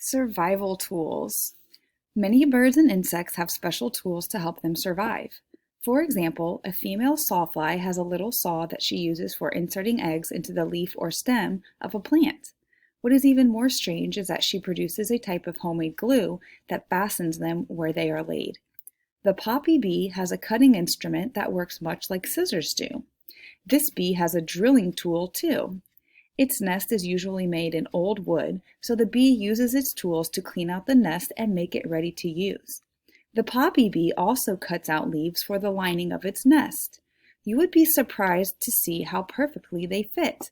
Survival tools. Many birds and insects have special tools to help them survive. For example, a female sawfly has a little saw that she uses for inserting eggs into the leaf or stem of a plant. What is even more strange is that she produces a type of homemade glue that fastens them where they are laid. The poppy bee has a cutting instrument that works much like scissors do. This bee has a drilling tool too. Its nest is usually made in old wood, so the bee uses its tools to clean out the nest and make it ready to use. The poppy bee also cuts out leaves for the lining of its nest. You would be surprised to see how perfectly they fit.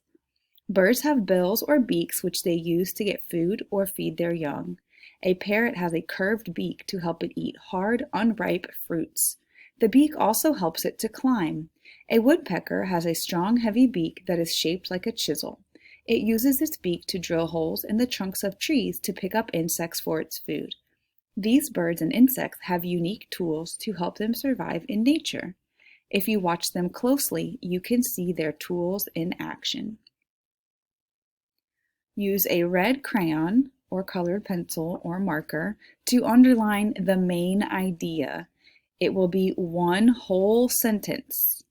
Birds have bills or beaks which they use to get food or feed their young. A parrot has a curved beak to help it eat hard, unripe fruits. The beak also helps it to climb. A woodpecker has a strong, heavy beak that is shaped like a chisel. It uses its beak to drill holes in the trunks of trees to pick up insects for its food. These birds and insects have unique tools to help them survive in nature. If you watch them closely, you can see their tools in action. Use a red crayon or colored pencil or marker to underline the main idea. It will be one whole sentence.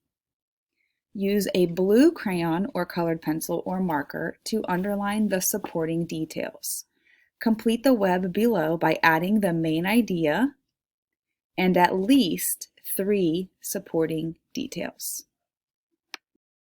Use a blue crayon or colored pencil or marker to underline the supporting details. Complete the web below by adding the main idea and at least 3 supporting details.